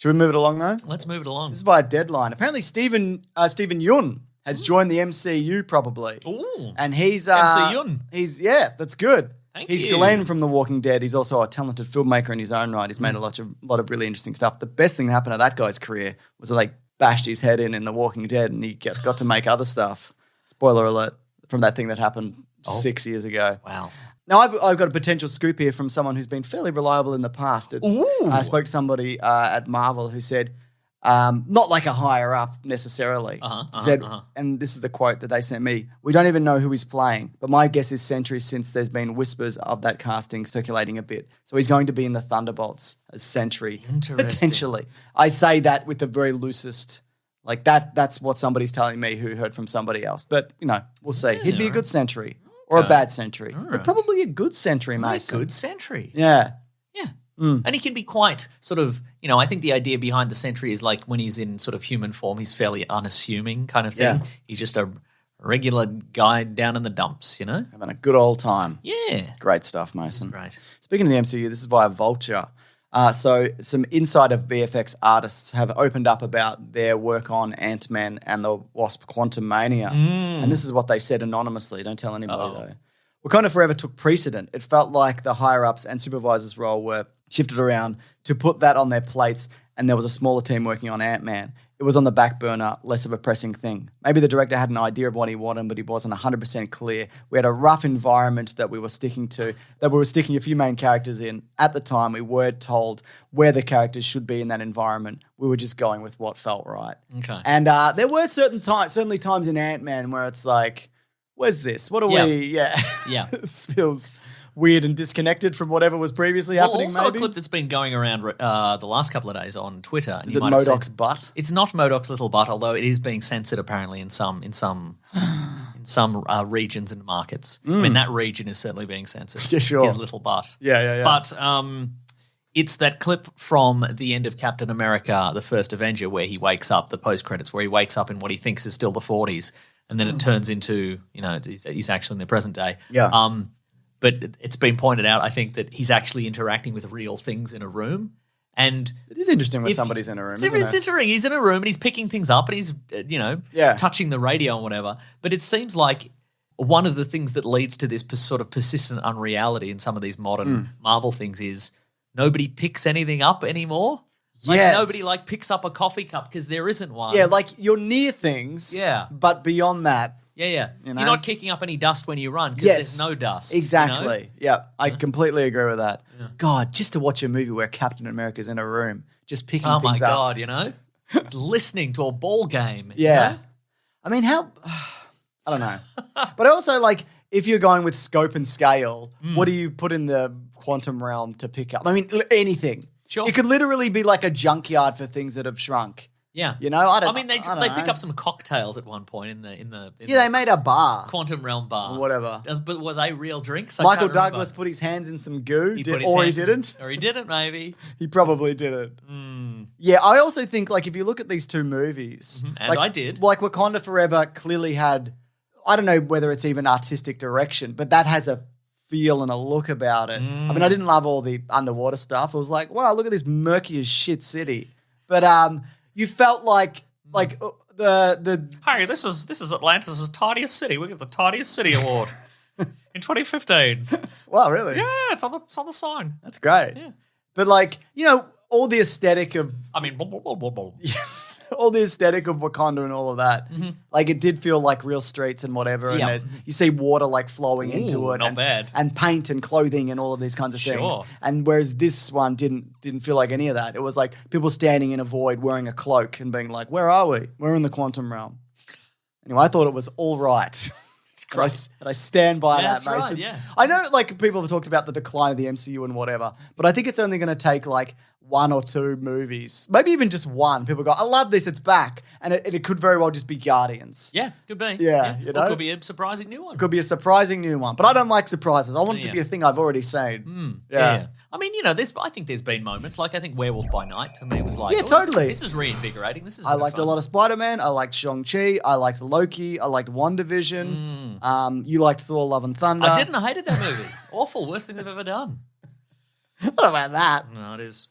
Should we move it along, though? Let's move it along. This is by a deadline. Apparently, Stephen Yeun has joined the MCU, probably. Ooh. And he's... MC Yeun. That's good. He's you. Glenn from The Walking Dead. He's also a talented filmmaker in his own right. He's made a lot of really interesting stuff. The best thing that happened to that guy's career was they bashed his head in The Walking Dead and he got to make other stuff. Spoiler alert from that thing that happened 6 years ago. Wow. Now, I've got a potential scoop here from someone who's been fairly reliable in the past. I spoke to somebody at Marvel who said, not like a higher up necessarily, and this is the quote that they sent me, "We don't even know who he's playing, but my guess is Sentry since there's been whispers of that casting circulating a bit. So he's going to be in the Thunderbolts as Sentry, potentially." I say that with the very loosest, that's what somebody's telling me who heard from somebody else. But, we'll see. Yeah, He'd be a good Sentry. Or a bad Sentry. But probably a good Sentry, mate. A good Sentry. Yeah. Yeah. And he can be quite sort of, I think the idea behind the Sentry is like when he's in sort of human form, he's fairly unassuming kind of thing. Yeah. He's just a regular guy down in the dumps, Having a good old time. Yeah. Great stuff, Mason. Right. Speaking of the MCU, this is via Vulture. So some insider VFX artists have opened up about their work on Ant-Man and the Wasp Quantumania. And this is what they said anonymously. Don't tell anybody, though. Wakanda Forever took precedent. It felt like the higher-ups and supervisors' role were shifted around to put that on their plates, and there was a smaller team working on Ant-Man. It was on the back burner, less of a pressing thing. Maybe the director had an idea of what he wanted, but he wasn't 100% clear. We had a rough environment that we were sticking to, that we were sticking a few main characters in. At the time, we weren't told where the characters should be in that environment. We were just going with what felt right. Okay. And there were certainly times in Ant-Man where it's like, where's this? What are we? Yeah. Yeah. It feels weird and disconnected from whatever was previously happening, also maybe. A clip that's been going around the last couple of days on Twitter. Is it MODOK's butt? It's not MODOK's little butt, although it is being censored apparently in some regions and markets. I mean, that region is certainly being censored. Yeah, sure. His little butt. Yeah. But it's that clip from the end of Captain America, the First Avenger, where he wakes up, the post-credits, where he wakes up in what he thinks is still the 40s, and then it turns into, he's actually in the present day. Yeah. But it's been pointed out, I think, that he's actually interacting with real things in a room. And it is interesting when somebody's in a room, It's interesting. He's in a room and he's picking things up and he's, touching the radio and whatever. But it seems like one of the things that leads to this sort of persistent unreality in some of these modern Marvel things is nobody picks anything up anymore. Nobody picks up a coffee cup because there isn't one. Yeah, you're near things. Yeah. But beyond that. Yeah. You're not kicking up any dust when you run because there's no dust. Exactly. Yeah, I completely agree with that. Yeah. God, just to watch a movie where Captain America's in a room just picking things up. Oh, my God, He's listening to a ball game. Yeah. I mean, I don't know. But also, if you're going with scope and scale, what do you put in the quantum realm to pick up? I mean, anything. Sure. It could literally be like a junkyard for things that have shrunk. Yeah, they pick up some cocktails at one point in the they made a bar, quantum realm bar, or whatever. But were they real drinks? Michael Douglas put his hands in some goo, he didn't, or he didn't. Maybe he probably didn't. Yeah, I also think if you look at these two movies, and I did, Wakanda Forever clearly had, I don't know whether it's even artistic direction, but that has a feel and a look about it. I mean, I didn't love all the underwater stuff. I was like, wow, look at this murky as shit city, but you felt like the hey, this is Atlantis' tidiest city. We get the tidiest city award in 2015. Wow, really? Yeah, it's on the sign. That's great. Yeah, but all the aesthetic of all the aesthetic of Wakanda and all of that, it did feel like real streets and whatever. And you see water flowing into it, and paint and clothing and all of these kinds of things. And whereas this one didn't feel like any of that. It was like people standing in a void wearing a cloak and being like, "Where are we? We're in the quantum realm." Anyway, I thought it was all right. And I stand by that, Mason. Right, yeah. I know people have talked about the decline of the MCU and whatever, but I think it's only going to take one or two movies, maybe even just one. People go, "I love this, it's back," and it could very well just be Guardians. Yeah, could be. Yeah. Or it could be a surprising new one. It could be a surprising new one, but I don't like surprises. I want it to be a thing I've already seen. Yeah. I mean, I think there's been moments I think Werewolf by Night for me was totally. This is reinvigorating. This is. I liked a lot of Spider-Man. I liked Shang-Chi. I liked Loki. I liked WandaVision. You liked Thor: Love and Thunder. I didn't. I hated that movie. Awful. Worst thing they've ever done. What about that? No, it is.